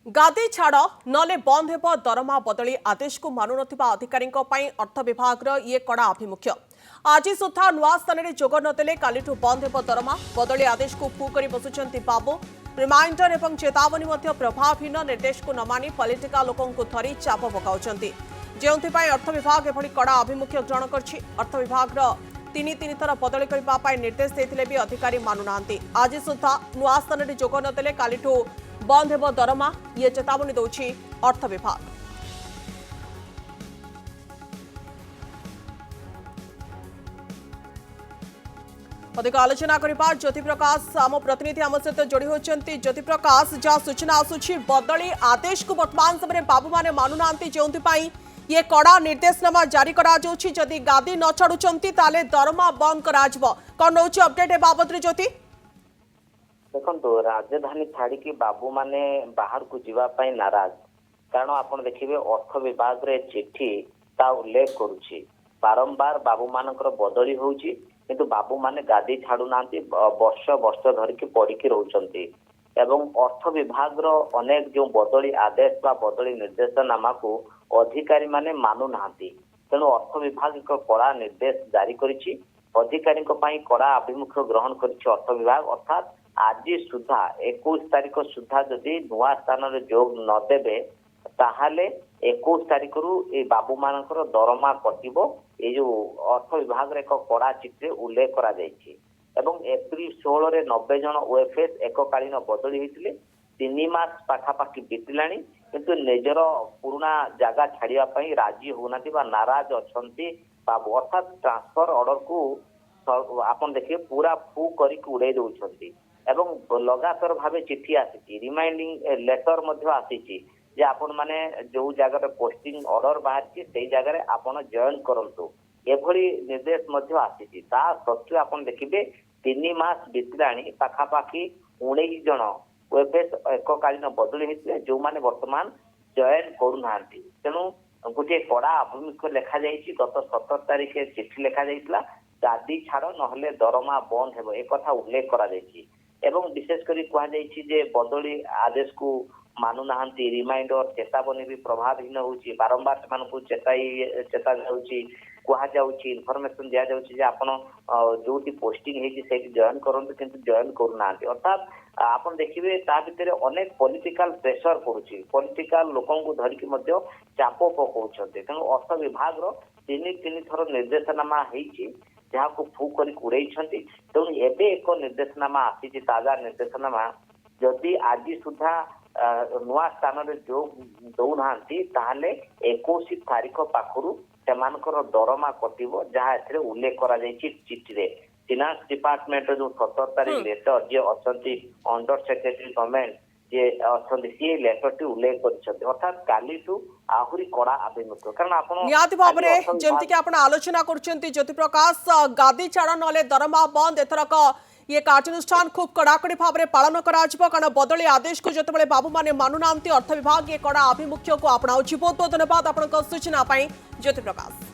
गादी छाड़ नले बंद हेब दरमा बदली आदेश को मानु नथिबा अधिकारी अर्थ विभाग ये कड़ा आभिमुख्य। आज सुधा नुआ स्थान में जोग नदेले कालीठू बंद हेब दरमा बदली आदेश को फू कर बसुंट बाबू। रिमाइंडर एवं चेतावनी प्रभावहीन निर्देश को न मानि पॉलिटिकल लोकों को धरी चाप पकाउछंती जो अर्थ विभाग एभली कड़ा आभिमुख्य ग्रहण करछि। अर्थ विभाग तीन थर बदली करने निर्देश देते भी अधिकारी मानुना। आज सुधा नुआ स्थान में जोग नदेले कालीठू बंद हेब दरमा ये चेतावनी दौछि अर्थ विभाग। अधिक आलोचना करबा ज्योति प्रकाश आम प्रतिनिधि आम सहित जोड़ी होती। ज्योति प्रकाश जहाँ सूचना आसुछि बदली आदेश को वर्तमान समय बाबू माने मानुना जो ये कड़ा निर्देशनामा जारी करा जाउछि। जदि गादी न छाड़ुचंती ताले दरमा बंद करा जबो कोन होछि अपडेट ए बाबत रे ज्योति। देखो राजधानी छाड़ी बाबू माने बाहर को जीवाई नाराज कारण आपड़ देखिए अर्थ विभाग रे चिट्ठी ता उल्लेख करुछि बारंबार बाबू मानकर बदली होउछि किंतु बाबू माने गादी छाड़ू नांती वर्ष वर्ष धरिकी पड़िकी रहउचंती एवं अर्थ विभाग रो अनेक जो बदली आदेश बा बदली निर्देशनामा को अधिकारी माने मानु नांती। तेणु अर्थ विभाग एक कड़ा निर्देश जारी करिछि अधिकारी कड़ा आभिमुख्य ग्रहण करिछि अर्थ विभाग। अर्थात आज सुधा 21 तारिख सुधा जदि नुआ स्थान जोग नदेबे ताहाले 21 तारिख रु बाबू मानकर दरमा कटिबो ये जो अर्थ विभाग रे एक कड़ा चिट्ठी उल्लेख करा जायछि एवं एप्रिल 16 रे 90 जन ओएफएस एककालीन बदली होइतिले 3 मास पाखापाखि बीतलानी किंतु निजर पुराना जगह छाड़िया पई राजी होनाती बा नाराज अछंती बाबू। अर्थात ट्रांसफर ऑर्डर को आपन देखिए पूरा फू करी उड़े दउछंती एवं लगातार भावे चिट्ठी आसी रिमाइंडिंग लेटर मध्य आसी जे आपण माने जो जगह पोस्टिंग ऑर्डर बाहर से जगह आपण जॉइन करंतु एभली निर्देश मध्य आसी ता सत्वे आपण देखिबे 3 मास बीतलानी पाखापाखि 19 जन ओएफएस एककालीन बदली होते जो माने वर्तमान जॉइन करूनांती। तेणु गोटे कड़ा आभिमुख्य लेखा जाइछि गत 17 तारिख चिट्ठी लेखा जाइतला गादी छाड़ नहले दरमा बंद हेबो एक कथा उल्लेख करा जाइछि एवं विशेष करी कहा जाइछि जे बदली आदेश को मानु नाहंती रिमाइंडर चेतावनी भी प्रभावहीन होउछि बारंबार सेमानकु चेता जाउछि कहा जाउछि इनफॉरमेशन दिया जाउछि जे आपण जोटी पोस्टिंग हेछि सेठी जॉइन करंतु किंतु जॉइन करू नाहंती। अर्थात आपण देखिबे ता भितरे अनेक पॉलिटिकल प्रेशर पड़ुछि पॉलिटिकल लोकों को धरिकी मध्य चाप पकाउछन्ते। तेणु अर्थ विभाग रो तीन थर निर्देशनामा हेछि जहाँ को फू कर उड़ाई। तेणु एबे एक निर्देशनामा आसी ताजा निर्देशनामा जदि आज सुधा नुआ स्थान में जो दौना ताहले 21 तारिख पाखरु सेमानकर दरमा कटिबो जहाँ एथरे उल्लेख करा जायछि चिट्ठी रे। फाइनेंस डिपार्टमेंट जो 17 तारिख लेटर जे अछंती अंडर सेक्रेटरी गवर्नमेंट जे अछंती सी लेटर टी उल्लेख करछथि। अर्थात काली टू आहुरी कड़ा आभिमुख्य कारण आपण नियाति भाबरे जेंति कि आपण आलोचना करछंती ज्योति प्रकाश गादी छाड़ नले दरमा बंद एथरक ये कार्यानुष्ठान खूब कड़ाकड़ी भाव में पालन करा कारण बदली आदेश को जिते बाबू माने मानुना अर्थ विभाग ये कड़ा आभिमुख्य को अपनाउछि। बहुत बहुत धन्यवाद आपन सूचना ज्योति प्रकाश।